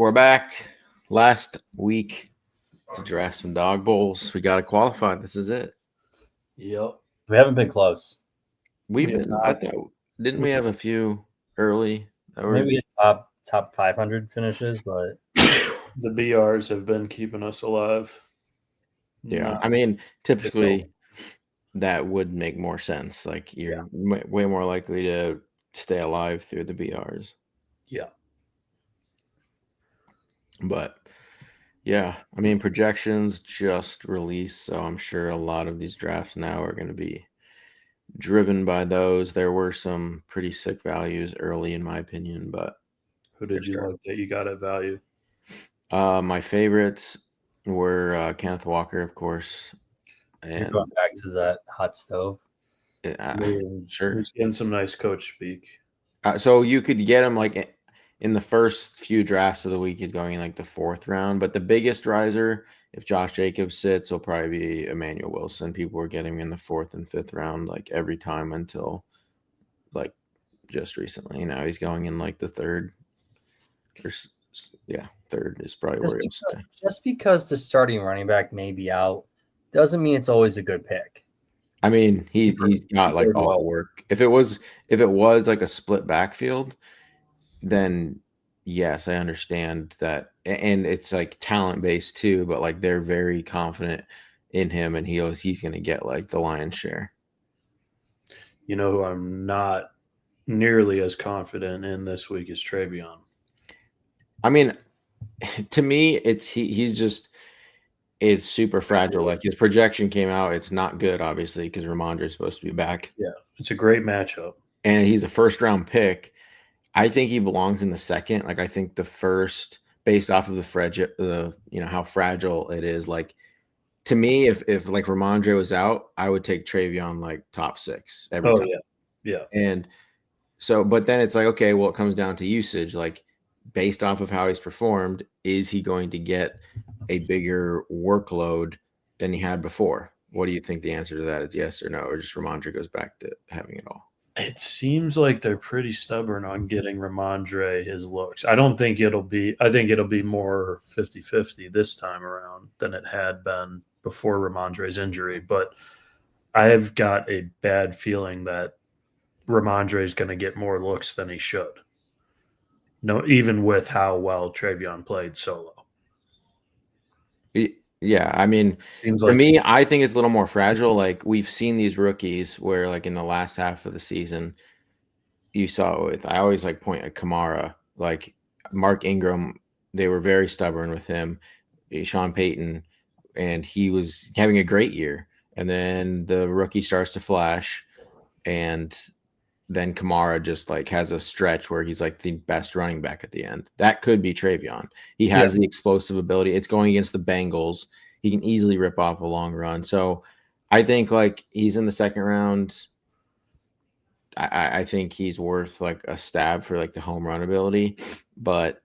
We're back. Last week to draft some dog bowls. We got to qualify. This is it. Yep. We haven't been close. We've We have been. not. I thought didn't we have a few early? That were, Maybe we had top 500 finishes, but The BRs have been keeping us alive. yeah. Not- I mean, typically that would make more sense. Like you're way more likely to stay alive through the BRs. yeah. But yeah, I mean, projections just released, so I'm sure a lot of these drafts now are going to be driven by those. There were some pretty sick values early, in my opinion, but Who did you like that you got at value? my favorites were Kenneth Walker, of course, you're and going back to that hot stove. sure. He's getting some nice coach speak. So you could get him like in the first few drafts of the week, he's going in like the 4th round. But the biggest riser, if Josh Jacobs sits, will probably be Emmanuel Wilson. People were getting him in the 4th and 5th round like every time until like just recently. Now he's going in like the 3rd. Yeah, 3rd is probably where he'll stay. Just because the starting running back may be out doesn't mean it's always a good pick. I mean, he's got like all the work. If it was like a split backfield, then yes, I understand that, and it's like talent based too. But like they're very confident in him, and he's going to get like the lion's share. You know who I'm not nearly as confident in this week is Travion. I mean, to me, it's super fragile. Like his projection came out, it's not good, obviously, because Ramondre is supposed to be back. Yeah, it's a great matchup, and he's a 1st-round pick. I think he belongs in the 2nd. Like I think the 1st, based off of how fragile it is. Like to me, if like Ramondre was out, I would take Travion like top 6 every time. Yeah. And so, but then it's like, okay, well, it comes down to usage. Like based off of how he's performed, is he going to get a bigger workload than he had before? What do you think the answer to that is? Yes or no, or just Ramondre goes back to having it all? It seems like they're pretty stubborn on getting Ramondre his looks. I think it'll be more 50-50 this time around than it had been before Ramondre's injury. But I have got a bad feeling that Ramondre is going to get more looks than he should. No, even with how well Travion played solo. Yeah, I mean, for me, I think it's a little more fragile. Like we've seen these rookies where, like in the last half of the season, you saw it with. I always like point at Kamara, like Mark Ingram. They were very stubborn with him. Sean Payton, and he was having a great year, and then the rookie starts to flash, and then Kamara just like has a stretch where he's like the best running back at the end. That could be Travion. He has the explosive ability. It's going against the Bengals. He can easily rip off a long run. So I think like he's in the 2nd round. I think he's worth like a stab for like the home run ability, but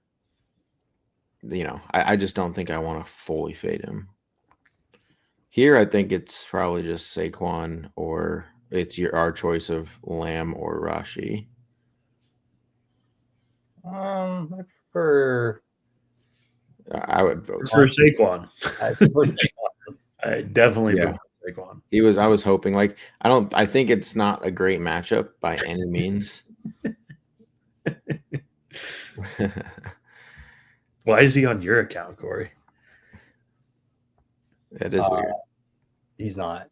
I just don't think I want to fully fade him. Here, I think it's probably just Saquon, or it's our choice of Lamb or Rashi. I prefer. I would vote for Saquon. I prefer Saquon. I definitely prefer Saquon. I was hoping like I think it's not a great matchup by any means. Why is he on your account, Corey? That is weird. He's not.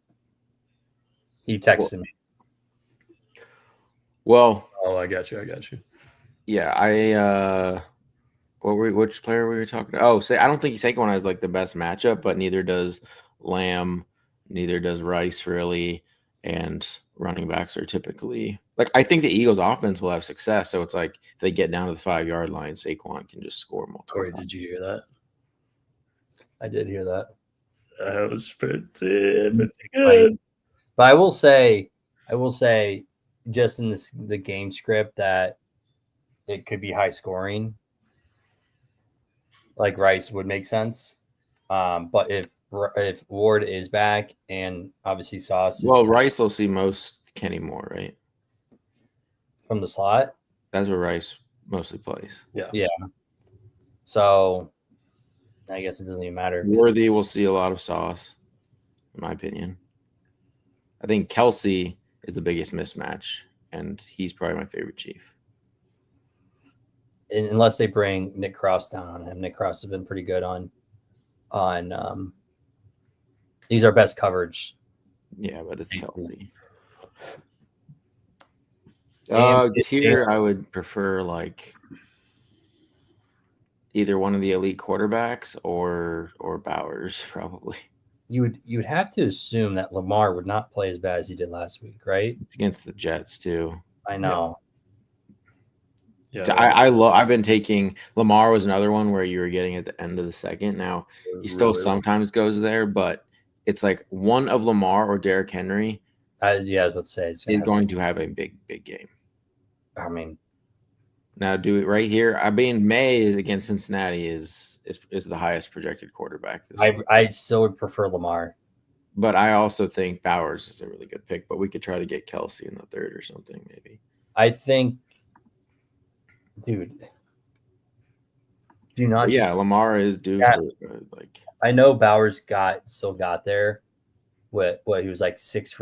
He texted me. Well, I got you. Yeah, which player were we talking about? Oh, I don't think Saquon has like the best matchup, but neither does Lamb, neither does Rice really, and running backs are typically like I think the Eagles offense will have success. So it's like if they get down to the 5-yard line, Saquon can just score multiple Corey, times. did you hear that? I did hear that. That was pretty good. But I will say, just in the game script that it could be high scoring. Like Rice would make sense. But if Ward is back and obviously Sauce is Rice will see most Kenny Moore, right? From the slot. That's where Rice mostly plays. Yeah. Yeah. So I guess it doesn't even matter. Worthy will see a lot of sauce, in my opinion. I think Kelsey is the biggest mismatch, and he's probably my favorite Chief. Unless they bring Nick Cross down on him. Nick Cross has been pretty good on he's our best coverage. Yeah, but it's Kelsey. Here I would prefer like either one of the elite quarterbacks or Bowers, probably. You would have to assume that Lamar would not play as bad as he did last week, right? It's against the Jets too. I know. Yeah, I've been taking Lamar was another one where you were getting at the end of the second. Now he still sometimes goes there, but it's like one of Lamar or Derrick Henry. I was about to say is going to have a big game. I mean, now do it right here. I mean, May is against Cincinnati is the highest projected quarterback this week. I still would prefer Lamar, but I also think Bowers is a really good pick. But we could try to get Kelsey in the third or something, maybe. I think, dude, do not. Yeah, Lamar is due for like. I know Bowers still got there. What he was like 6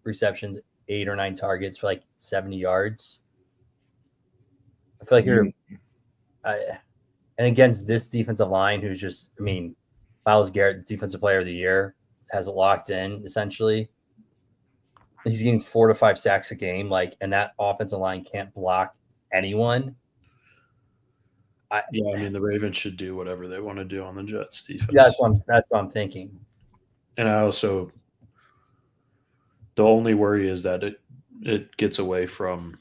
receptions, 8 or 9 targets for like 70 yards. I feel like and against this defensive line, who's just, I mean, Myles Garrett, defensive player of the year, has it locked in essentially. He's getting 4 to 5 sacks a game, and that offensive line can't block anyone. I mean, the Ravens should do whatever they want to do on the Jets defense. Yeah, that's what I'm thinking. And I also, the only worry is that it gets away from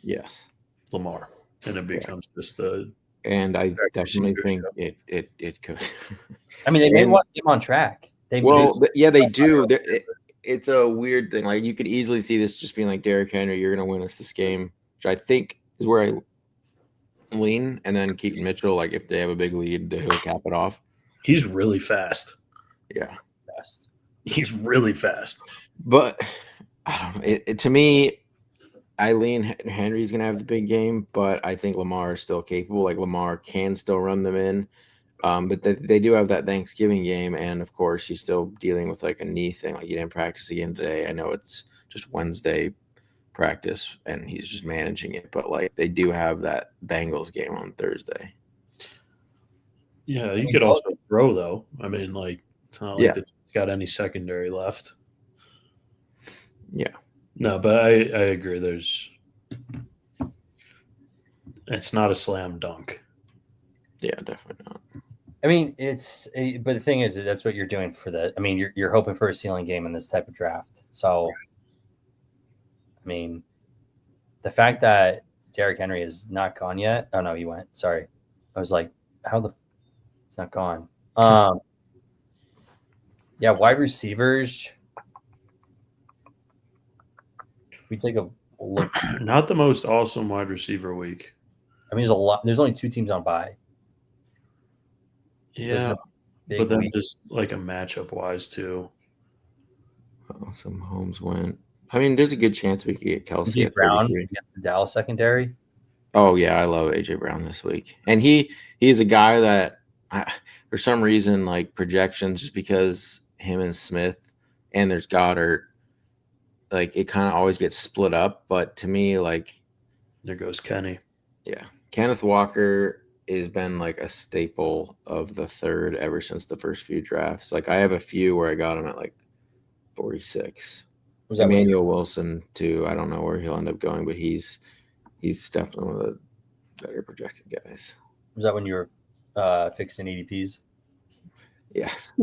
Lamar, and it becomes just the. And I definitely think it could. I mean, they may want him on track. They do. It's a weird thing. Like, you could easily see this just being like, Derrick Henry, you're going to win us this game, which I think is where I lean. And then Keaton Mitchell, like, if they have a big lead, he'll cap it off. He's really fast. Yeah. He's really fast. But I don't know. To me, I lean Henry's going to have the big game, but I think Lamar is still capable. Like, Lamar can still run them in. But they do have that Thanksgiving game, and of course he's still dealing with like a knee thing. Like, he didn't practice again today. I know it's just Wednesday practice, and he's just managing it. But like, they do have that Bengals game on Thursday. Yeah, you could also throw though. I mean, like, it's not like it's got any secondary left. Yeah. No, but I agree. It's not a slam dunk. Yeah, definitely not. I mean, but the thing is, that's what you're doing you're hoping for a ceiling game in this type of draft. So, I mean, the fact that Derrick Henry is not gone yet. Oh no, he went. Sorry. I was like, it's not gone. Yeah, wide receivers. We take a look. Not the most awesome wide receiver week. I mean, there's a lot. There's only 2 teams on bye. Yeah, but then just like a matchup wise too. Oh, some Holmes went. I mean, there's a good chance we could get Kelsey at Brown against the Dallas secondary. Oh yeah, I love AJ Brown this week, and he's a guy that for some reason, like, projections, just because him and Smith and there's Goddard, like, it kind of always gets split up. But to me, like, there goes Kenny. Yeah, Kenneth Walker has been like a staple of the third ever since the first few drafts. Like, I have a few where I got him at like 46. Emmanuel Wilson too. I don't know where he'll end up going, but he's definitely one of the better projected guys. Was that when you were fixing ADPs? Yes.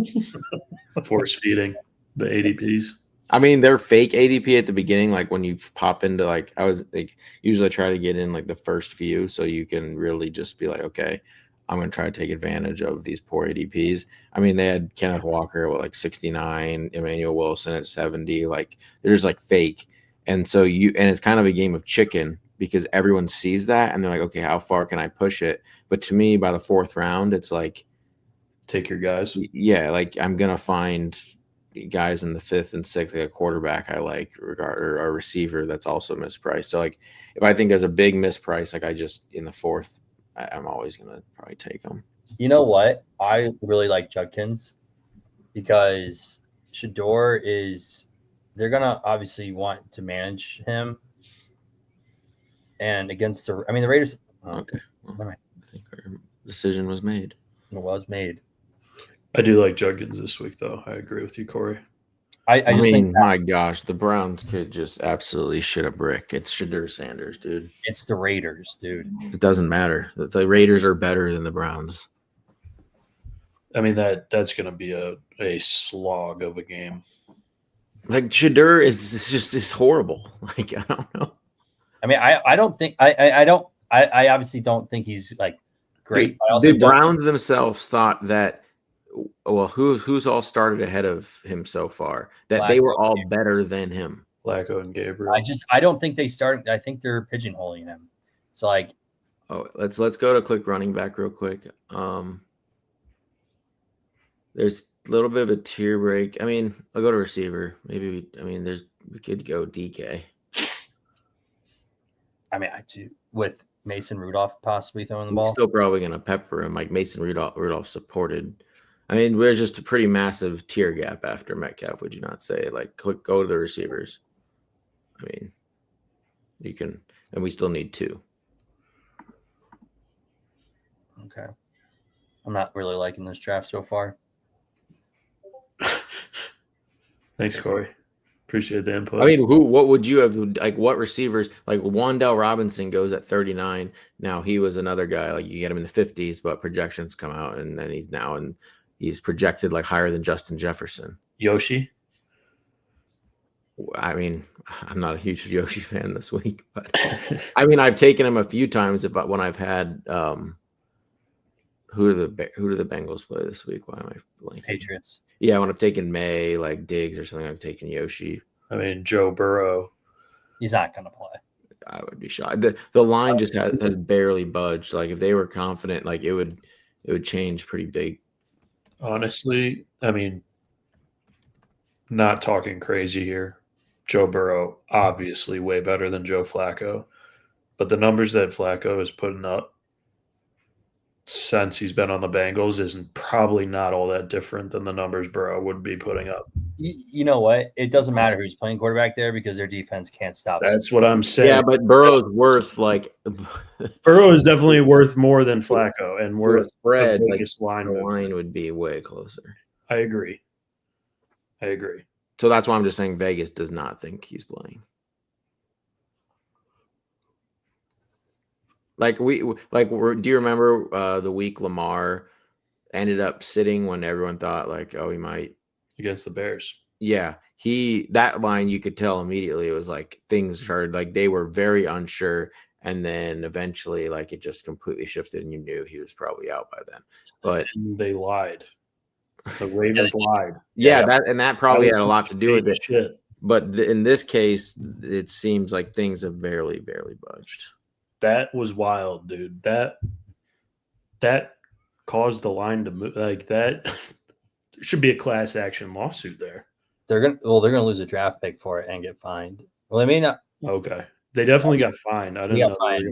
Force feeding the ADPs. I mean, they're fake ADP at the beginning. Like, when you pop into, like, I was like, usually try to get in like the first few, so you can really just be like, okay, I'm going to try to take advantage of these poor ADPs. I mean, they had Kenneth Walker at like 69, Emmanuel Wilson at 70. Like, they're just like fake. And so and it's kind of a game of chicken, because everyone sees that and they're like, okay, how far can I push it? But to me, by the 4th round, it's like, take your guys. Yeah. Like, I'm going to find guys in the 5th and 6th, like a quarterback I like, or a receiver that's also mispriced. So, like, if I think there's a big misprice, like, I just in the 4th I'm always gonna probably take him. You know what? I really like Judkins because Shador is. They're gonna obviously want to manage him, and against the Raiders. Okay, well, I think our decision was made. It was made. I do like Judkins this week, though. I agree with you, Corey. I just mean, think my gosh, the Browns could just absolutely shit a brick. It's Shador Sanders, dude. It's the Raiders, dude. It doesn't matter. The Raiders are better than the Browns. I mean, that's going to be a slog of a game. Like Shador is horrible. Like I don't know. I mean, I don't think I obviously don't think he's like great. The Browns themselves thought that. Well, who's all started ahead of him so far? That Flacco, they were all better than him. Flacco and Gabriel. I don't think they started. I think they're pigeonholing him. So like, let's go to click running back real quick. There's a little bit of a tier break. I mean, I'll go to receiver. Maybe we could go DK. I mean, with Mason Rudolph possibly throwing the ball. Still probably gonna pepper him. Like Mason Rudolph supported. I mean, we're just a pretty massive tier gap after Metcalf, would you not say? Like, go to the receivers. I mean, you can, and we still need 2. Okay. I'm not really liking this draft so far. Thanks, Corey. Appreciate the input. I mean, what would you have, like, what receivers, like Wan'Dale Robinson goes at 39. Now, he was another guy, like, you get him in the 50s, but projections come out, and then he's projected like higher than Justin Jefferson. Yoshi? I mean, I'm not a huge Yoshi fan this week, but I mean, I've taken him a few times when I've had who do the Bengals play this week? Why am I blanking? Patriots. Yeah, when I've taken May, like Diggs or something, I've taken Yoshi. I mean, Joe Burrow. He's not gonna play. I would be shocked. The line just has barely budged. Like if they were confident, like it would change pretty big. Honestly, I mean, not talking crazy here. Joe Burrow, obviously way better than Joe Flacco. But the numbers that Flacco is putting up since he's been on the Bengals isn't probably not all that different than the numbers Burrow would be putting up. You know what? It doesn't matter who's playing quarterback there because their defense can't stop it. That's what I'm saying. Yeah, but Burrow's worth like Burrow is definitely worth more than Flacco and worth spread. The like line would be way closer. I agree. So that's why I'm just saying Vegas does not think he's playing. Like do you remember the week Lamar ended up sitting when everyone thought like, oh, he might against the Bears? Yeah, that line you could tell immediately. It was like things started like they were very unsure, and then eventually like it just completely shifted, and you knew he was probably out by then. But and they lied. The Ravens lied. Yeah, that probably had a lot to do with it. Shit. But in this case, it seems like things have barely budged. That was wild, dude. That caused the line to move like that. There should be a class action lawsuit there. They're gonna lose a draft pick for it and get fined. Well, they may not. Okay, they definitely got fined. I didn't know they were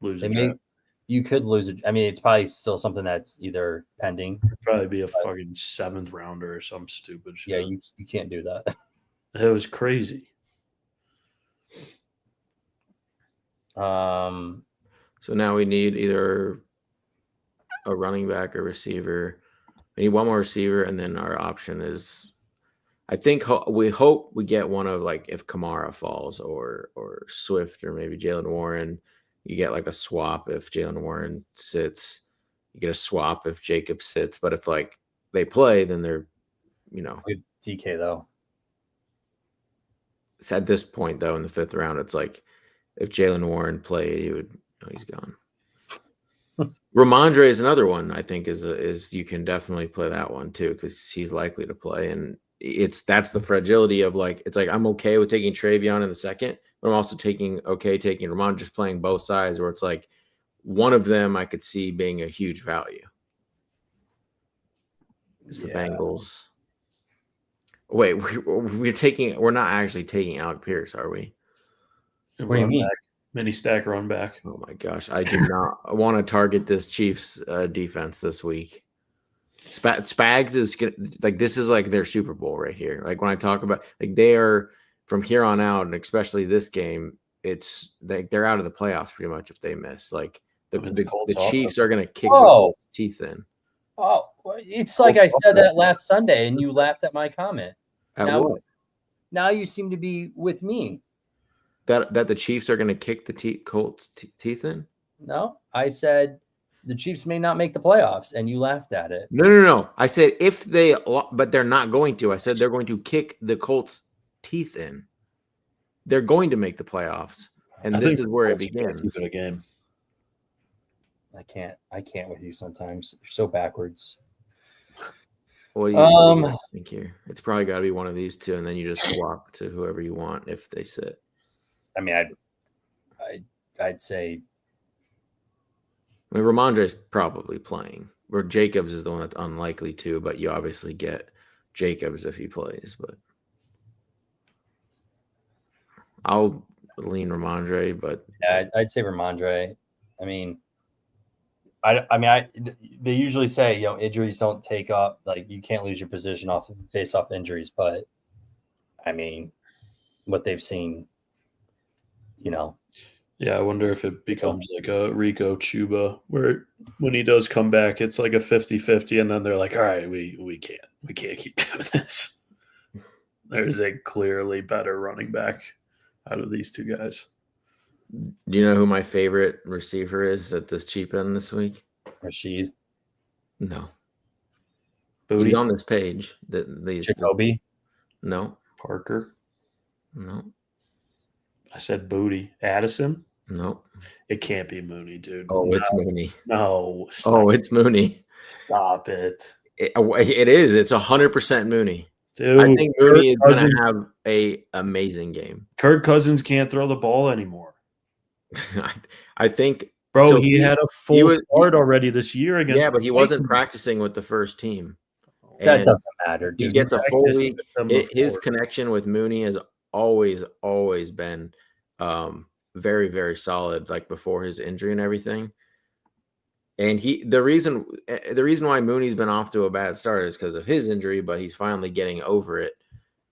lose a draft. You could lose it. I mean, it's probably still something that's either pending. It'd probably be a fucking 7th rounder or some stupid shit. Yeah, you can't do that. It was crazy. So now we need either a running back or receiver. We need one more receiver, and then our option is, I think we hope we get one of like if Kamara falls or Swift or maybe Jalen Warren. You get like a swap if Jalen Warren sits. You get a swap if Jacob sits. But if like they play, then they're, With DK though. It's at this point though in the 5th round, it's like if Jalen Warren played, he's gone. Ramondre is another one I think is you can definitely play that one too because he's likely to play, and that's the fragility of like it's like I'm okay with taking Travion in the 2nd, but I'm also taking Ramondre, just playing both sides where it's like one of them I could see being a huge value. It's the Bengals. Wait, we're not actually taking Alec Pierce, are we? What do you mean? Mini stack run back. Oh my gosh, I do not want to target this Chiefs defense this week. Spags is gonna, like, this is like their Super Bowl right here. Like when I talk about, like, they are from here on out, and especially this game, it's like they're out of the playoffs pretty much if they miss. Like the Chiefs are gonna kick the teeth in. Oh, it's like I said that last Sunday, and you laughed at my comment. Now you seem to be with me. That the Chiefs are gonna kick the Colts teeth in? No, I said the Chiefs may not make the playoffs, and you laughed at it. No. I said if they, but they're not going to. I said they're going to kick the Colts' teeth in. They're going to make the playoffs, and this is where it begins. A game. I can't with you sometimes. You're so backwards. What do you think here? It's probably got to be one of these two, and then you just swap to whoever you want if they sit. I mean, I'd say. I mean, Ramondre's probably playing. Or Jacobs is the one that's unlikely to, but you obviously get Jacobs if he plays. But I'll lean Ramondre, but yeah, I'd say Ramondre. I mean, they usually say, you know, injuries don't take up, like, you can't lose your position based off injuries, but I mean, what they've seen, you know. Yeah, I wonder if it becomes like a Rico Chuba, where when he does come back, it's like a 50-50, and then they're like, all right, we can't keep doing this. There's a clearly better running back out of these two guys. Do you know who my favorite receiver is at this cheap end this week? Rashid? No. Booty? He's on this page. Jacoby? No. Parker? No. I said Booty. Addison? No. It can't be Mooney, dude. Oh, no. It's Mooney. No. It's Mooney. Stop it. It is. It's 100% Mooney. Dude, I think Mooney is going to have an amazing game. Kirk Cousins can't throw the ball anymore. I think. Bro, so he had a full start already this year against. Yeah, but he wasn't practicing with the first team. That doesn't matter. He gets a full week. His connection with Mooney has always been very, very solid, like before his injury and everything. And the reason why Mooney's been off to a bad start is because of his injury, but he's finally getting over it.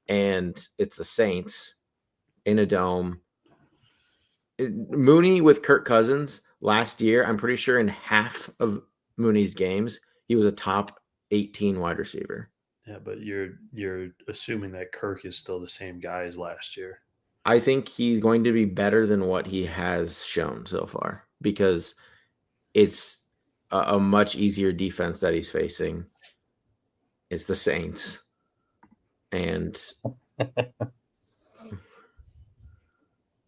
And it's the Saints in a dome. Mooney with Kirk Cousins last year, I'm pretty sure in half of Mooney's games, he was a top 18 wide receiver. Yeah, but you're assuming that Kirk is still the same guy as last year. I think he's going to be better than what he has shown so far because it's a much easier defense that he's facing. It's the Saints. And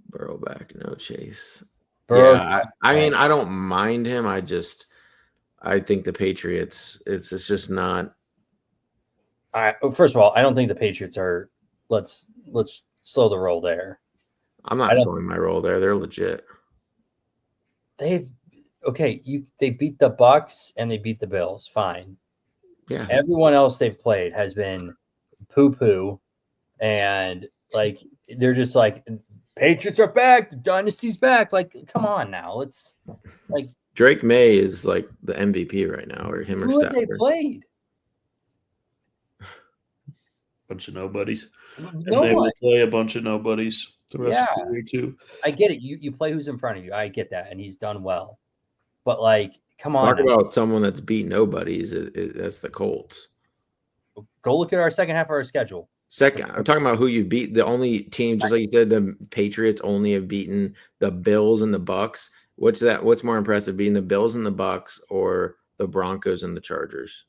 Burrow back, no Chase. I mean, I don't mind him. I think the Patriots, it's just not. First of all, I don't think the Patriots are. Let's slow the roll there. I'm not slowing my roll there. They're legit. They beat the Bucks and they beat the Bills. Fine. Yeah. Everyone else they've played has been poo-poo, and like they're just like, Patriots are back. The dynasty's back. Like, come on now. Let's like Drake May is like the MVP right now, or him or Stafford. Who have they played? Bunch of nobodies. And they will play a bunch of nobodies the rest of the year too. I get it. You play who's in front of you. I get that, and he's done well. But like, come on. Talk about someone that's beat nobodies. That's the Colts. Go look at our second half of our schedule. I'm talking about who you beat. The only team, just like you said, the Patriots only have beaten the Bills and the Bucks. What's more impressive, beating the Bills and the Bucks or the Broncos and the Chargers?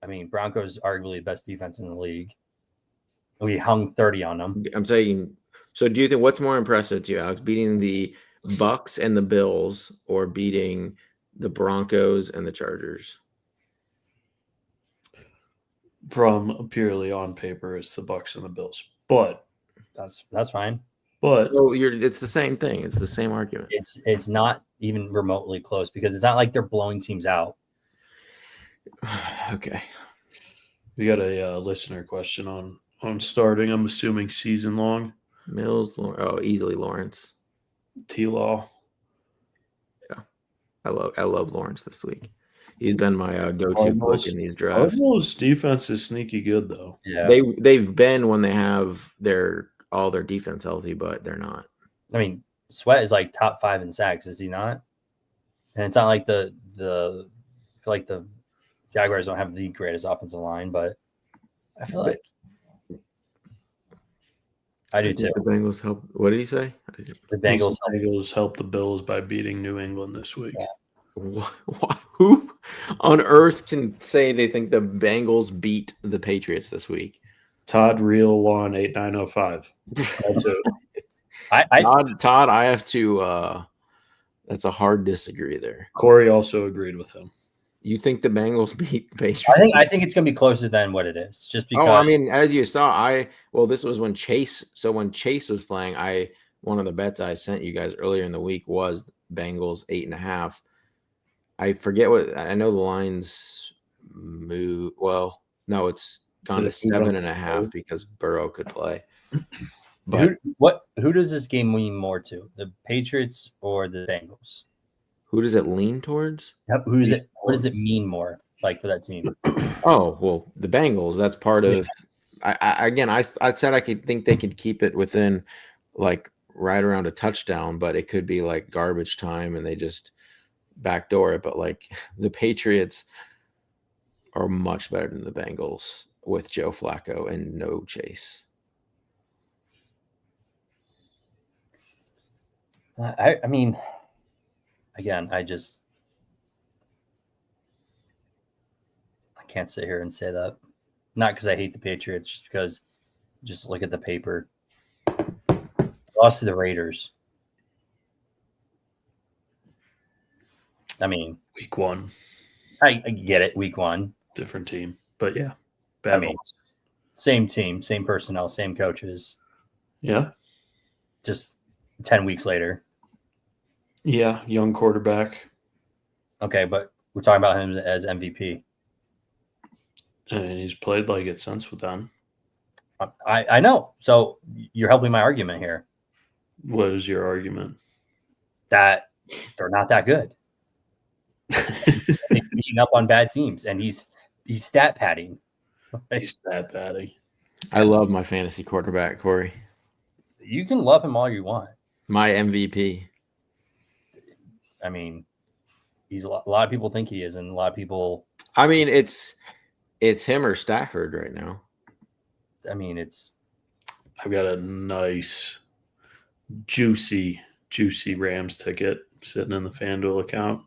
I mean, Broncos arguably the best defense in the league. We hung 30 on them. I'm saying, so do you think what's more impressive to you, Alex, beating the Bucks and the Bills or beating the Broncos and the Chargers? From purely on paper, it's the Bucks and the Bills, but that's fine. But so it's the same thing. It's the same argument. It's not even remotely close because it's not like they're blowing teams out. Okay. We got a listener question on starting. I'm assuming season long. Mills, easily Lawrence. T-Law. Yeah, I love Lawrence this week. He's been my go-to pick in these drafts. Cardinals defense is sneaky good though. Yeah, they've been when they have all their defense healthy, but they're not. I mean, Sweat is like top 5 in sacks, is he not? And it's not like I feel like the Jaguars don't have the greatest offensive line, but I feel like I do too. The Bengals help. What did he say? The Bengals helped the Bills by beating New England this week. Yeah. Who on earth can say they think the Bengals beat the Patriots this week? Todd Real on 8905. That's it. Todd, I have to. That's a hard disagree there. Corey also agreed with him. You think the Bengals beat the Patriots? I think it's going to be closer than what it is, just because. Oh, I mean, as you saw, this was when Chase. So when Chase was playing, one of the bets I sent you guys earlier in the week was Bengals 8.5. I forget what I know. The lines move. Well, no, it's gone to 7.5 because Burrow could play. But who does this game lean more to? The Patriots or the Bengals? Who does it lean towards? Yep, what does it mean more like for that team? Oh, well, the Bengals, that's part of I said I think they could keep it within like right around a touchdown, but it could be like garbage time and they just backdoor it. But like the Patriots are much better than the Bengals with Joe Flacco and no Chase. I mean, again, I can't sit here and say that. Not because I hate the Patriots, just because just look at the paper. Lost to the Raiders. I mean, week 1. I get it, week 1. Different team. But yeah. Bad loss. Same team, same personnel, same coaches. Yeah. Just 10 weeks later. Yeah, young quarterback. Okay, but we're talking about him as MVP. And he's played like it since with them. I know. So you're helping my argument here. What is your argument? That they're not that good. He's beating up on bad teams, and he's stat padding. He's stat padding. I love my fantasy quarterback, Corey. You can love him all you want. My MVP. I mean, he's a lot of people think he is, and a lot of people. I mean, it's him or Stafford right now. I mean, I've got a nice, juicy Rams ticket sitting in the FanDuel account.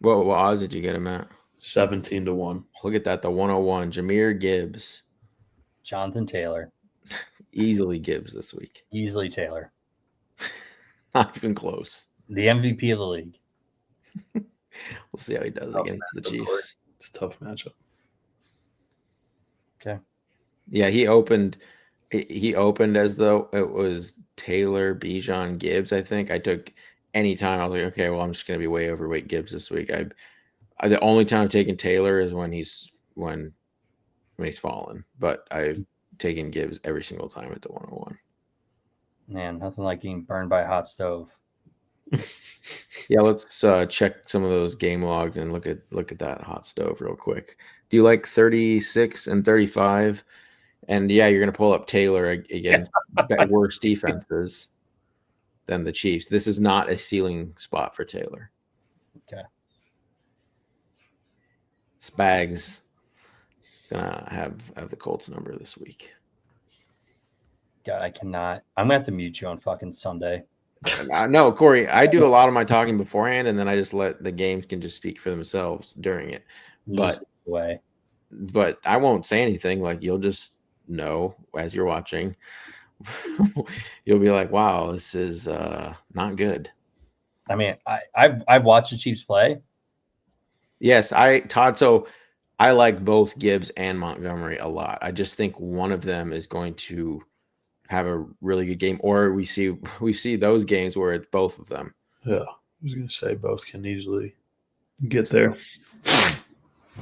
What odds did you get him at? 17-1. Look at that, the 101. Jahmyr Gibbs. Jonathan Taylor. Easily Gibbs this week. Easily Taylor. Not even close. The MVP of the league. We'll see how he does against the Chiefs. It's a tough matchup. Okay. Yeah, he opened as though it was Taylor, Bijan, Gibbs, I think. I took any time. I was like, okay, well, I'm just going to be way overweight Gibbs this week. The only time I've taken Taylor is when he's fallen, but I've taken Gibbs every single time at the 101. Man, nothing like getting burned by a hot stove. Yeah, let's check some of those game logs and look at that hot stove real quick. Do you like 36 and 35? And yeah, you're going to pull up Taylor against worse defenses than the Chiefs. This is not a ceiling spot for Taylor. Okay. Spags gonna have the Colts number this week. God, I cannot. I'm gonna have to mute you on fucking Sunday. No, Corey, I do a lot of my talking beforehand, and then I just let the games can just speak for themselves during it. But I won't say anything. Like, you'll just know as you're watching. You'll be like, "Wow, this is not good." I mean, I've watched the Chiefs play. Yes, Todd. So I like both Gibbs and Montgomery a lot. I just think one of them is going to have a really good game, or we see those games where it's both of them. Yeah, I was going to say both can easily get there.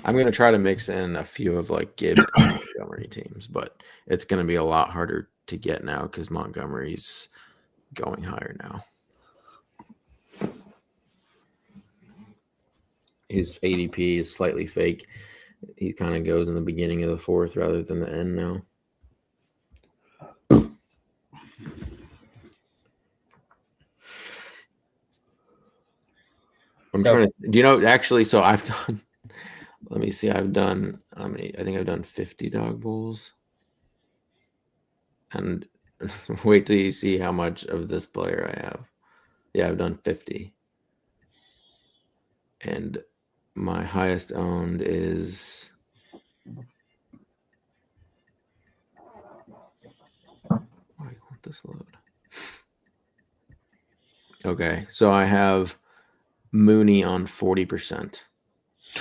I'm going to try to mix in a few of like Gibbs and Montgomery teams, but it's going to be a lot harder to get now because Montgomery's going higher now. his ADP is slightly fake. He kind of goes in the beginning of the fourth rather than the end now. I'm trying to. Do you know actually? So I've done. Let me see. I've done how many? I think I've done 50 dog bowls. And wait till you see how much of this player I have. Yeah, I've done 50. And my highest owned is. Why won't this load? Okay, so I have Mooney on 40%.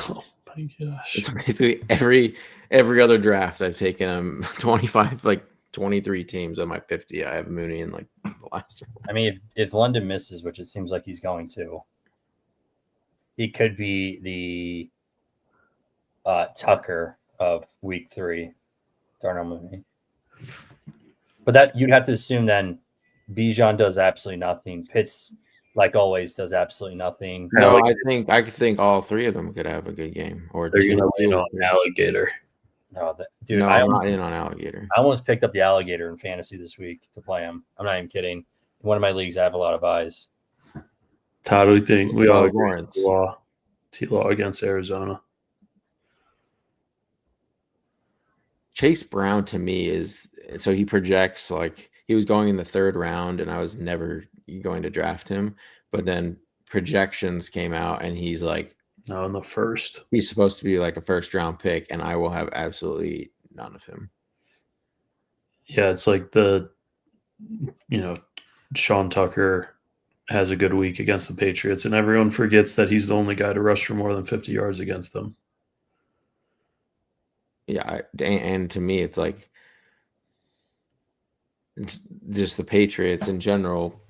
Oh my gosh! It's basically every other draft I've taken him 25, like 23 teams on my 50. I have Mooney in like the last one. I mean, if London misses, which it seems like he's going to, he could be the Tucker of week 3, Darnell Mooney. But that you'd have to assume then Bijan does absolutely nothing. Pitts, like always, does absolutely nothing. No, I think all three of them could have a good game. Or they're going to lean on Alligator. No, dude, no, I'm not in on Alligator. I almost picked up the Alligator in fantasy this week to play him. I'm not even kidding. In one of my leagues, I have a lot of buys. Todd, we think we all agree Lawrence. T-Law against Arizona. Chase Brown to me is so he projects like he was going in the 3rd round, and I was never going to draft him. But then projections came out, and he's like, no, in the 1st. He's supposed to be like a 1st-round pick, and I will have absolutely none of him. Yeah, it's like Sean Tucker has a good week against the Patriots, and everyone forgets that he's the only guy to rush for more than 50 yards against them. Yeah, and to me, it's like just the Patriots in general.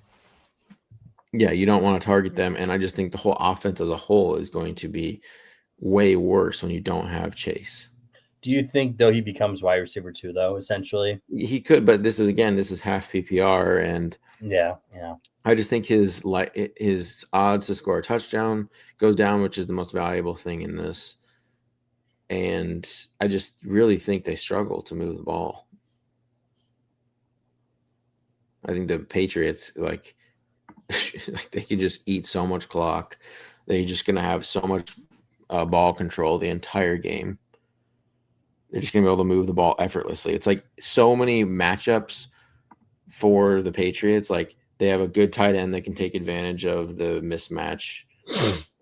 Yeah, you don't want to target them, and I just think the whole offense as a whole is going to be way worse when you don't have Chase. Do you think, though, he becomes wide receiver 2, though, essentially? He could, but this is half PPR, and yeah. I just think his odds to score a touchdown goes down, which is the most valuable thing in this. And I just really think they struggle to move the ball. I think the Patriots, like they could just eat so much clock. They're just going to have so much ball control the entire game. They're just going to be able to move the ball effortlessly. It's like so many matchups for the Patriots. Like they have a good tight end that can take advantage of the mismatch.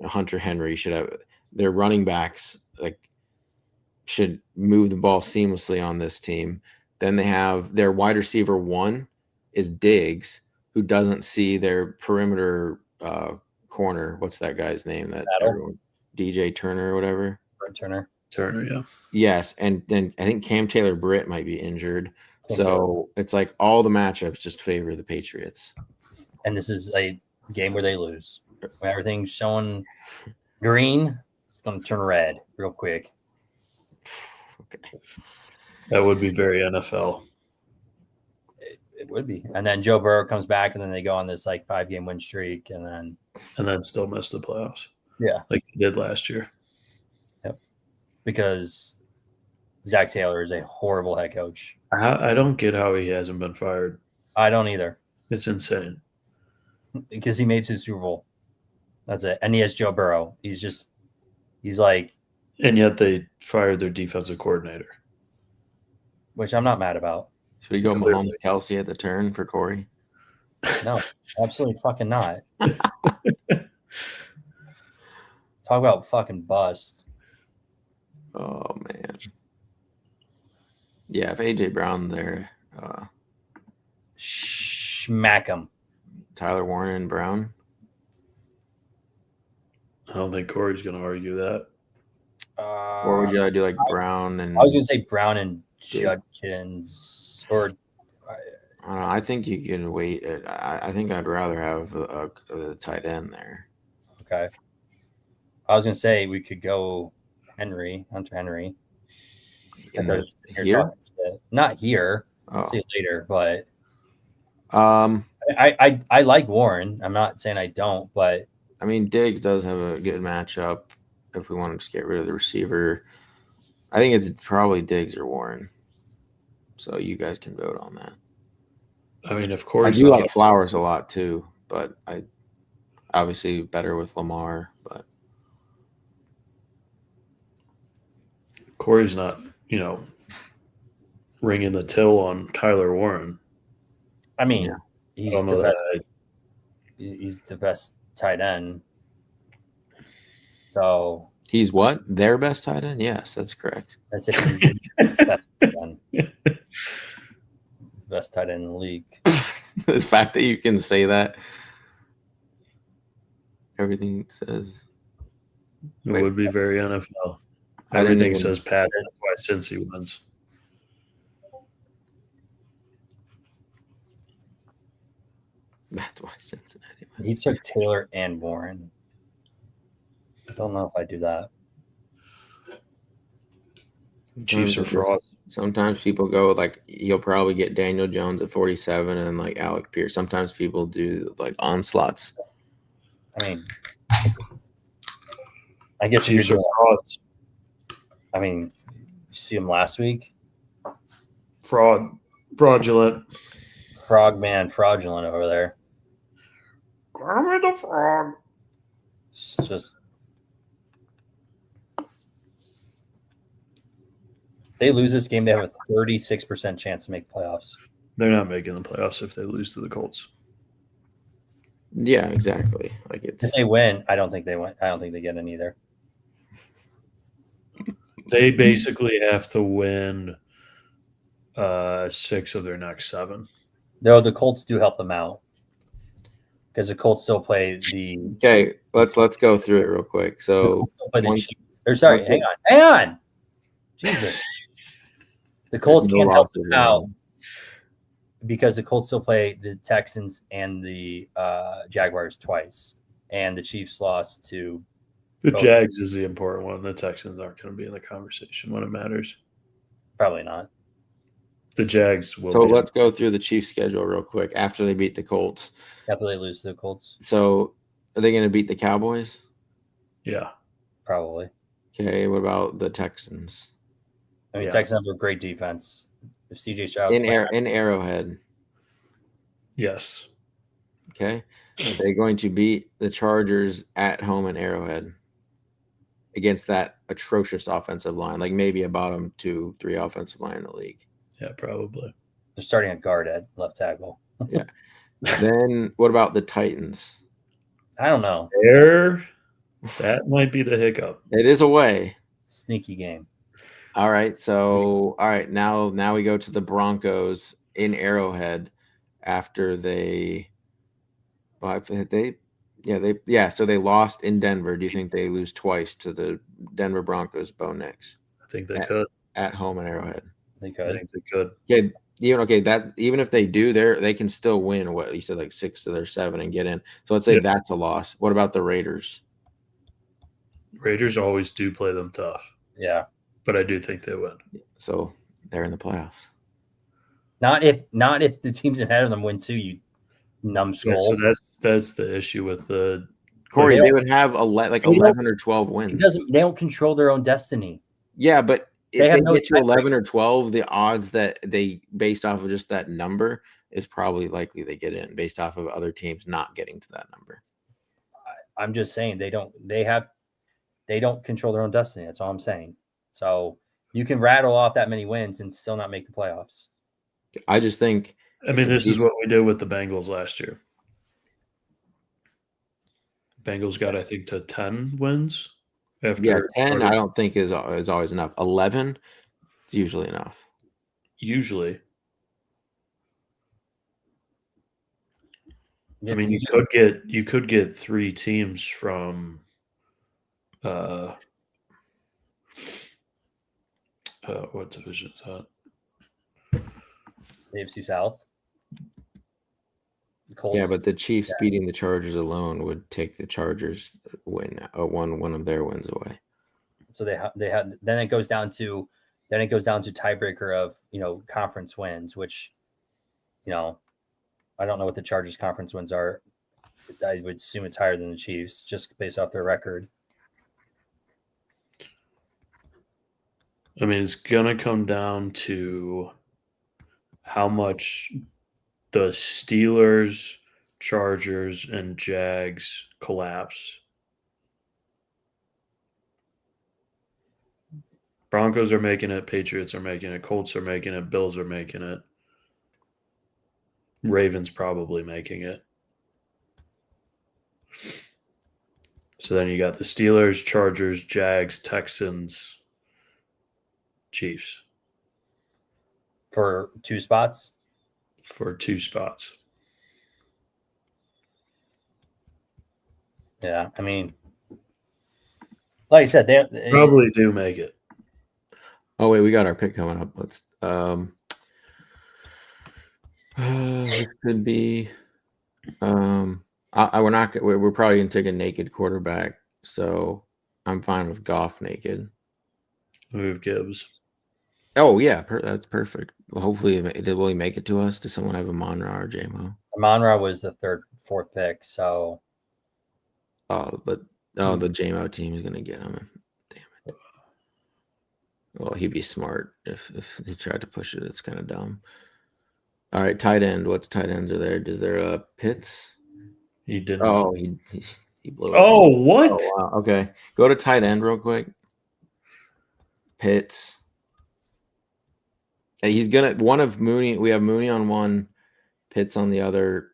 Hunter Henry should have their running backs should move the ball seamlessly on this team. Then they have their wide receiver 1 is Diggs, who doesn't see their perimeter corner. What's that guy's name? That DJ Turner or whatever. Turner, yeah. Yes, and then I think Cam Taylor-Britt might be injured. So it's like all the matchups just favor the Patriots. And this is a game where they lose. When everything's showing green, it's going to turn red real quick. Okay. That would be very NFL. It would be. And then Joe Burrow comes back, and then they go on this 5-game win streak, and then still miss the playoffs. Yeah, like they did last year. Yep. Because Zach Taylor is a horrible head coach. I don't get how he hasn't been fired. I don't either. It's insane. Because he made it to the Super Bowl. That's it. And he has Joe Burrow. He's like. And yet they fired their defensive coordinator. Which I'm not mad about. Should we go Mahomes Kelsey at the turn for Corey? No, absolutely fucking not. Talk about fucking bust. Oh, man. Yeah, if AJ Brown there. Smack him. Tyler Warren and Brown. I don't think Corey's going to argue that. Or would you do like Brown and? I was going to say Brown and Judkins. Or I think you can wait. I think I'd rather have the tight end there. Okay. I was going to say we could go Hunter Henry. Here? Not here. Oh. See it later, but I like Warren. I'm not saying I don't, but I mean Diggs does have a good matchup. if we want to just get rid of the receiver, I think it's probably Diggs or Warren. So you guys can vote on that. I mean, of I course, do like Flowers a lot too, but I obviously better with Lamar. But Corey's not, ringing the till on Kyler Warren. I mean, Yeah. he's the best. He's the best tight end. So he's what? Their best tight end? Yes, that's correct. That's if he's the best tight end. Best tight end in the league. The fact that you can say that, everything says it would be very NFL. Everything says Pats. That's why Cincy wins. That's why Cincinnati wins. He took Taylor and Warren. I don't know if I do that. Chiefs are frauds. Sometimes people go like you'll probably get Daniel Jones at 47 and like Alec Pierce. Sometimes people do like onslaughts. I mean, I guess Chiefs are frauds. I mean, you see him last week? Fraudulent. Fraudulent over there. Grab the frog. It's just they lose this game, they have a 36% chance to make the playoffs. They're not making the playoffs if they lose to the Colts. Yeah, exactly. Like it's if they win, I don't think they win. I don't think they get in either. They basically have to win 6 of their next 7. Though the Colts do help them out because the Colts still play the. Okay, let's go through it real quick. So, hang on. Jesus, the Colts can't help them out because the Colts still play the Texans and the Jaguars twice, and the Chiefs lost to. The Jags is the important one. The Texans aren't going to be in the conversation when it matters. Probably not. The Jags will. So let's go through the Chiefs' schedule real quick after they beat the Colts. After they lose to the Colts. So are they going to beat the Cowboys? Yeah. Probably. Okay, what about the Texans? I mean, Texans have a great defense. If CJ Stroud in Arrowhead. Yes. Okay. They're going to beat the Chargers at home in Arrowhead against that atrocious offensive line, like maybe a bottom 2-3 offensive line in the league. Yeah, probably. They're starting a guard at left tackle. Yeah. Then what about the Titans? I don't know. That might be the hiccup. It is away. Sneaky game. All right. So, now we go to the Broncos in Arrowhead after they so they lost in Denver. Do you think they lose twice to the Denver Broncos, Bo Nix? I think they could. At home in Arrowhead. They could. I think they could. Yeah, even if they do, they can still win. What you said, like 6 to their 7 and get in. So let's say that's a loss. What about the Raiders? Raiders always do play them tough. Yeah, but I do think they win. So they're in the playoffs. Not if the teams ahead of them win too. You numbskull. Yeah, so that's the issue with the Corey. They would have 11 or 12 wins. They don't control their own destiny. Yeah, but if they get to 11 or 12, the odds that they, based off of just that number, is probably likely they get in based off of other teams not getting to that number. I'm just saying they don't control their own destiny. That's all I'm saying. So you can rattle off that many wins and still not make the playoffs. I just think. I mean, this is what we did with the Bengals last year. Bengals got, I think, to 10 wins. 10 I don't think is always enough. 11 is usually enough. Usually. Yeah, I mean, you could get 3 teams from what division is that? AFC South. Yeah, but the Chiefs beating the Chargers alone would take the Chargers one of their wins away. So they had then it goes down to tiebreaker of conference wins, which I don't know what the Chargers conference wins are. I would assume it's higher than the Chiefs just based off their record. I mean, it's gonna come down to how much the Steelers, Chargers, and Jags collapse. Broncos are making it. Patriots are making it. Colts are making it. Bills are making it. Ravens probably making it. So then you got the Steelers, Chargers, Jags, Texans, Chiefs for 2 spots. for 2 spots. Yeah, I mean, like I said, they Probably do make it. Oh wait, we got our pick coming up. Let's it could be we're probably gonna take a naked quarterback, so I'm fine with Goff naked. Move Gibbs. Oh yeah, that's perfect. Well, hopefully, will he make it to us? Does someone have a Monra or JMO? Monra was the 4th pick, so. The JMO team is gonna get him. Damn it. Well, he'd be smart if he tried to push it. It's kind of dumb. All right, tight end. What's tight ends are there? Is there a Pitts? He didn't. Oh, he blew it. Oh, what? Oh, wow. Okay, go to tight end real quick. Pitts. He's gonna one of Mooney. We have Mooney on one, Pitts on the other.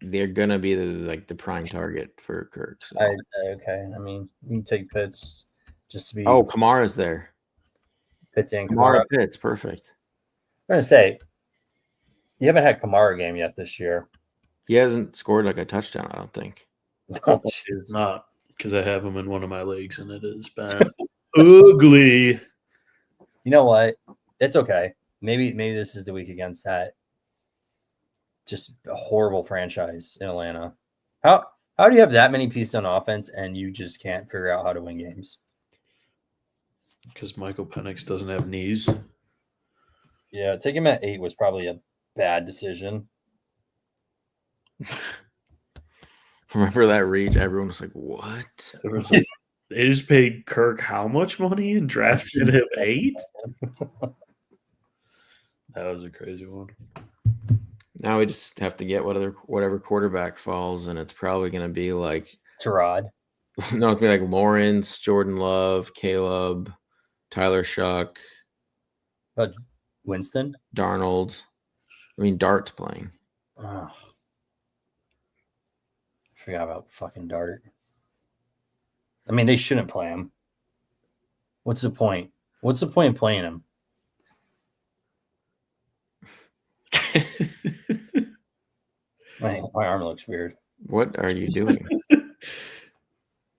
They're gonna be the prime target for Kirk. So. Okay, I mean, you can take Pitts just to be. Oh, Kamara's there. Pitts and Kamara. Pitts, perfect. I'm gonna say, you haven't had Kamara game yet this year. He hasn't scored like a touchdown, I don't think. Oh, It's not, because I have him in one of my leagues and it has been ugly. You know what? It's okay. Maybe this is the week against that. Just a horrible franchise in Atlanta. How do you have that many pieces on offense and you just can't figure out how to win games? Because Michael Penix doesn't have knees. Yeah, taking him at 8 was probably a bad decision. Remember that reach? Everyone was like, what? They just paid Kirk how much money and drafted him 8? That was a crazy one. Now we just have to get whatever quarterback falls, and it's probably going to be like Tyrod. No, it's going to be like Lawrence, Jordan Love, Caleb, Tyler Shuck, Winston, Darnold. I mean, Dart's playing. Oh. Forgot about fucking Dart. I mean, they shouldn't play him. What's the point? What's the point of playing him? My arm looks weird. What are you doing?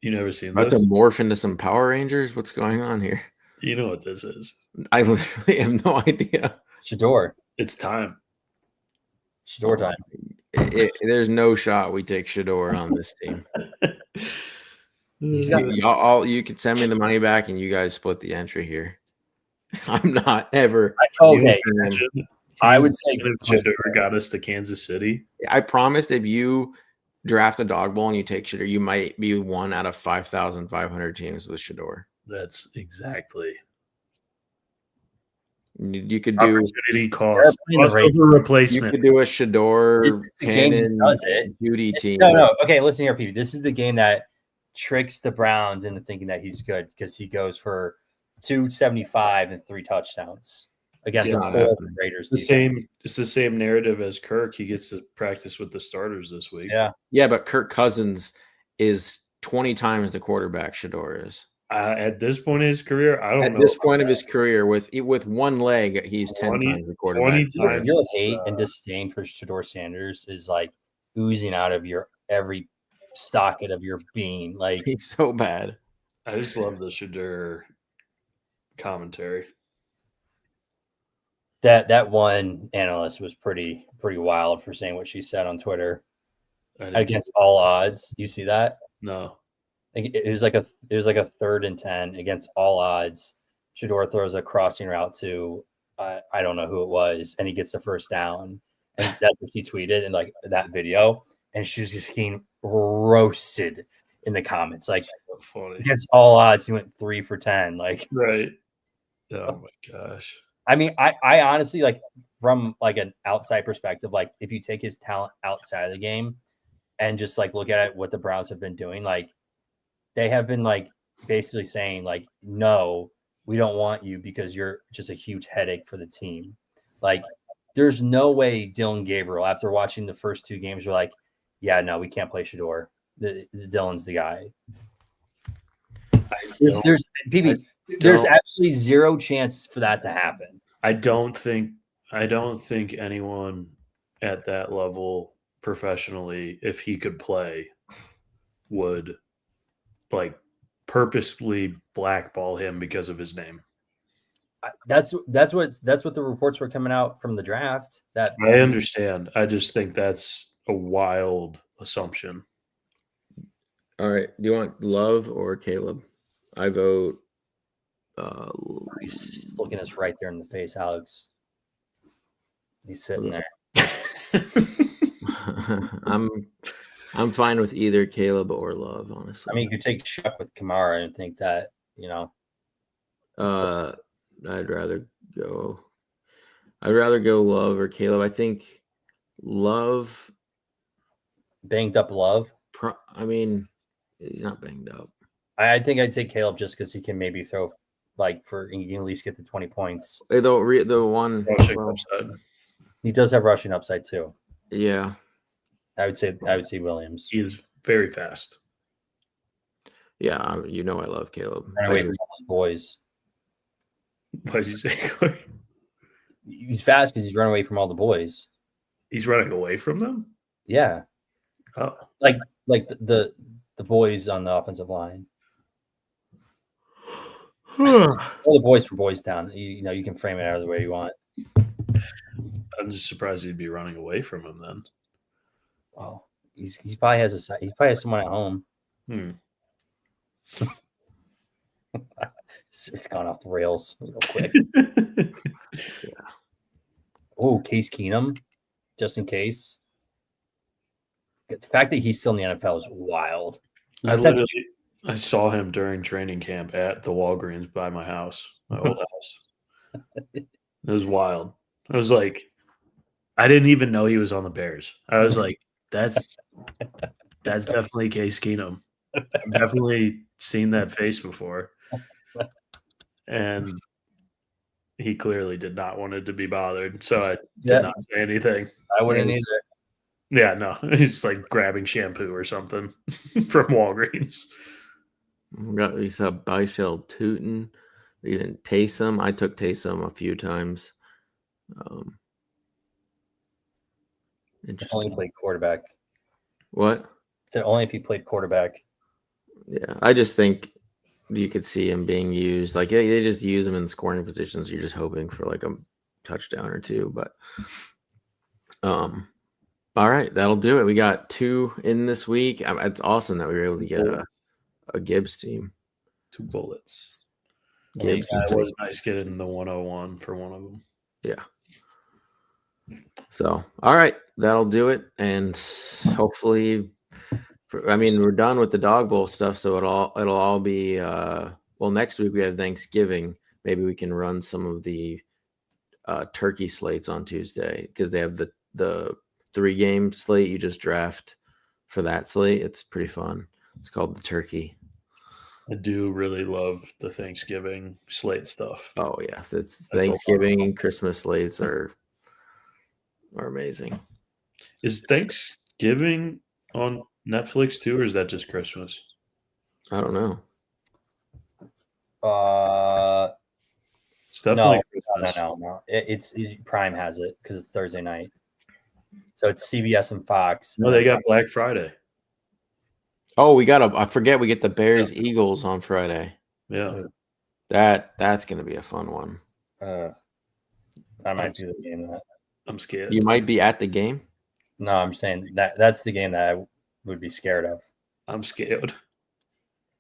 You never seen About this? to morph into some Power Rangers? What's going on here? You know what this is. I literally have no idea. Shador. It's time. Shador time. There's no shot we take Shador on this team. He's got You can send me the money back and you guys split the entry here. I'm not ever. Okay. I would say if Shador got us to Kansas City. I promised if you draft a Dawg Bowl and you take Shador, you might be one out of 5,500 teams with Shador. That's exactly. You could do opportunity cost over replacement. You could do a Shador, Cannon, Judy team. No. Okay, listen here, Pete. This is the game that tricks the Browns into thinking that he's good because he goes for 275 and 3 touchdowns against the Raiders. It's the same narrative as Kirk. He gets to practice with the starters this week. Yeah, but Kirk Cousins is 20 times the quarterback Shador is. At this point in his career, I don't know. At this point of his career, with one leg, he's 10 times the quarterback. 20 times. Your hate and disdain for Shador Sanders is like oozing out of your every socket of your being. Like, he's so bad. I just love the Shador commentary. That one analyst was pretty wild for saying what she said on Twitter. Against all odds. You see that? No. It was like a 3rd and 10 against all odds. Shador throws a crossing route to I don't know who it was, and he gets the first down. And that's what she tweeted in like that video. And she was just getting roasted in the comments. Like, so funny. Against all odds, he went 3 for 10. Like, right. Oh my gosh. I mean, I honestly like from like an outside perspective, like if you take his talent outside of the game and just like look at what the Browns have been doing, like they have been like basically saying like, no, we don't want you because you're just a huge headache for the team. Like there's no way Dylan Gabriel, after watching the first 2 games, you're like, yeah, no, we can't play Shador. Dylan's the guy. There's absolutely zero chance for that to happen. I don't think anyone at that level professionally, if he could play, would like purposely blackball him because of his name. That's what the reports were coming out from the draft. That I understand. I just think that's a wild assumption. All right. Do you want Love or Caleb? I vote. He's looking us right there in the face, Alex. He's sitting there. I'm fine with either Caleb or Love, honestly. I mean, you could take Shuck with Kamara and think that, I'd rather go Love or Caleb. I think Love. Banged up Love. I mean, he's not banged up. I think I'd take Caleb just because he can maybe throw he can at least get the 20 points. The one rushing upside. He does have rushing upside too. Yeah. I would say Williams. He is very fast. Yeah, I love Caleb. Run away from all the boys. What did you say? He's fast because he's running away from all the boys. He's running away from them? Yeah. Oh. Like the boys on the offensive line. All the boys from Boys Town. You can frame it out the way you want. I'm just surprised he'd be running away from him then. Oh, he probably has someone at home. It's gone off the rails real quick. Yeah. Oh, Case Keenum, just in case. The fact that he's still in the NFL is wild. I saw him during training camp at the Walgreens by my old house. It was wild. I was like, I didn't even know he was on the Bears. I was like, that's definitely Case Keenum. I've definitely seen that face before. And he clearly did not want it to be bothered. So I did not say anything. I wouldn't either. Yeah, no. He's like grabbing shampoo or something from Walgreens. We saw Byshell Tootin, even Taysom. I took Taysom a few times. Only played quarterback. What? Said only if he played quarterback. Yeah, I just think you could see him being used. Like they just use him in scoring positions. You're just hoping for like a touchdown or two. But all right, that'll do it. We got 2 in this week. It's awesome that we were able to get a Gibbs team. 2 bullets. Gibbs. It was nice getting the 101 for one of them. Yeah. So, all right, that'll do it. And hopefully, we're done with the Dawg Bowl stuff. So it'll all be, next week we have Thanksgiving. Maybe we can run some of the turkey slates on Tuesday because they have the 3-game slate. You just draft for that slate. It's pretty fun. It's called the turkey. I do really love the Thanksgiving slate stuff. Oh yeah, that's Thanksgiving and Christmas slates are amazing. Is Thanksgiving on Netflix too, or is that just Christmas? I don't know. It's definitely Christmas. No. It's Prime has it because it's Thursday night. So it's CBS and Fox. No, they got Black Friday. Oh, I forget we get the Bears Eagles on Friday. Yeah. That's gonna be a fun one. I might do the game that. I'm scared. You might be at the game? No, I'm saying that's the game that I would be scared of. I'm scared.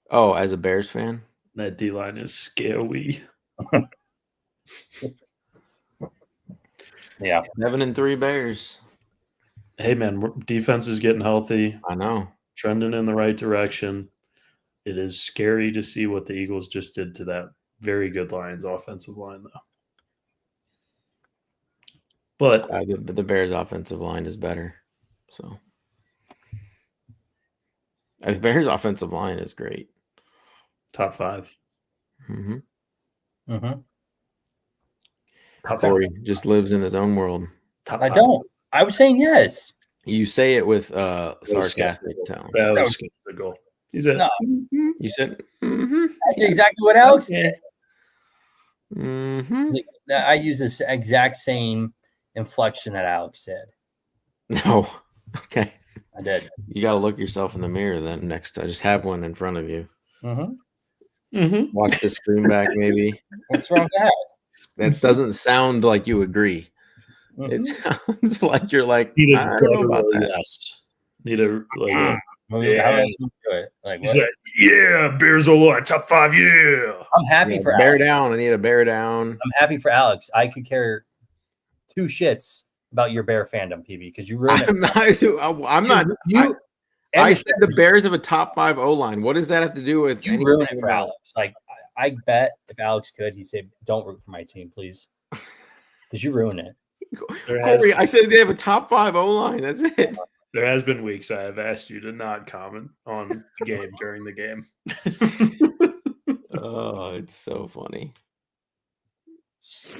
Oh, as a Bears fan? That D-line is scary. Yeah. 7-3 Bears. Hey, man, defense is getting healthy. I know. Trending in the right direction. It is scary to see what the Eagles just did to that Very good Lions offensive line, though. But the Bears' offensive line is better. So the Bears' offensive line is great. Top 5. Mm-hmm. Mm-hmm. Corey just lives in his own world. Top I 5. don't. I was saying yes. You say it with sarcastic tone. That was skeptical. You said, No. You said, mm-hmm. That's exactly what Alex said. Mm-hmm. I use this exact same inflection that Alex said. No. Okay. I did. You got to look yourself in the mirror then next time. Just have one in front of you. Mm-hmm. Mm-hmm. Watch the screen back maybe. What's wrong with that? That doesn't sound like you agree. Mm-hmm. It sounds like you're like, Need a I don't know about that. yes. Need a like. How else do we do it? Like, He said, yeah, Bears O-line, top 5, yeah. I'm happy for bear Alex. down. I need a bear down. I'm happy for Alex. I could care 2 shits about your Bear fandom, PB, because you ruined it. I'm not. I said the Bears have a top 5 O-line. What does that have to do with you anything ruined it for about? Alex? Like, I bet if Alex could, he'd say, "Don't root for my team, please," because you ruined it. Corey, I said they have a top 5 O-line. That's it. There has been weeks I have asked you to not comment on the game during the game. Oh, it's so funny.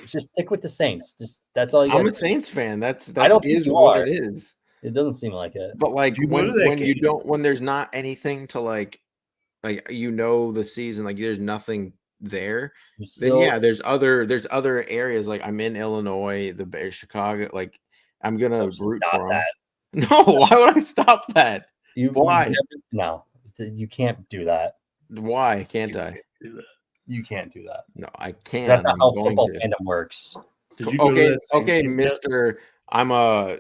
Just stick with the Saints. That's all you guys. I'm a Saints fan. That I don't think is you what are. it is. It doesn't seem like it. But like You when go to that you game. don't, when there's not anything to like the season, like there's nothing there. Then yeah, there's other areas. Like I'm in Illinois, the Bears, Chicago. Like I'm gonna root for them. No, why would I stop that? Why? No, you can't do that. Why can't I? Do that. You can't do that. No, I can't. That's not how going football to. fandom works. Did you go to that Saints Okay, game yet? Mister. I'm a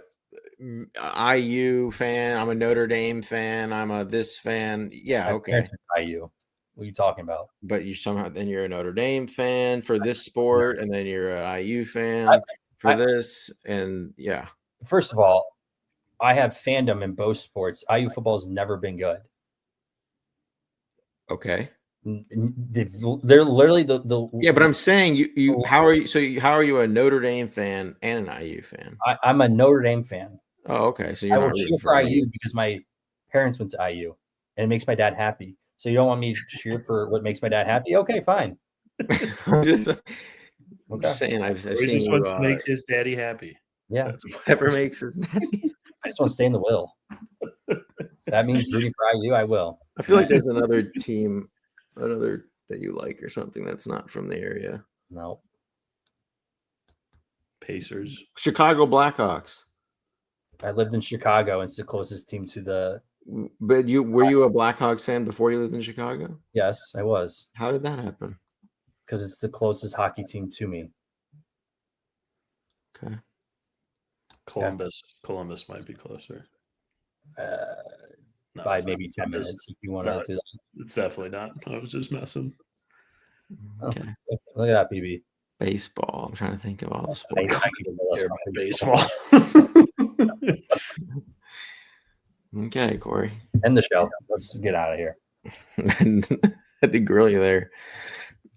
IU fan. I'm a Notre Dame fan. I'm a this fan. Yeah, okay. IU. What are you talking about? But you're a Notre Dame fan for this sport, and then you're an IU fan for this, and yeah. First of all, I have fandom in both sports. IU football has never been good. Okay. They're literally the yeah, but I'm saying you how are you a Notre Dame fan and an IU fan? I'm a Notre Dame fan. Oh, okay. So I will cheer for IU because my parents went to IU and it makes my dad happy. So you don't want me to cheer for what makes my dad happy? Okay, fine. I'm just saying I've seen just wants to make his daddy happy. Yeah. That's whatever makes his daddy. I just want to stay in the will. That means rooting for IU, I will. I feel like there's another team, that you like or something that's not from the area. No. Pacers. Chicago Blackhawks. I lived in Chicago, and it's the closest team to the. But were you a Blackhawks fan before you lived in Chicago? Yes, I was. How did that happen? Because it's the closest hockey team to me. Okay. Columbus might be closer. No, by maybe 10 minutes if you want to do that. It's definitely not. I was just messing. Okay. Oh, look at that, PB. Baseball. I'm trying to think of all the sports. I can care about baseball. Okay, Corey. End the show. Let's get out of here. I had to grill you there.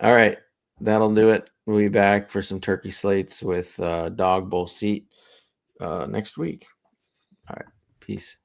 All right. That'll do it. We'll be back for some turkey slates with Dawg Bowl seat next week. All right. Peace.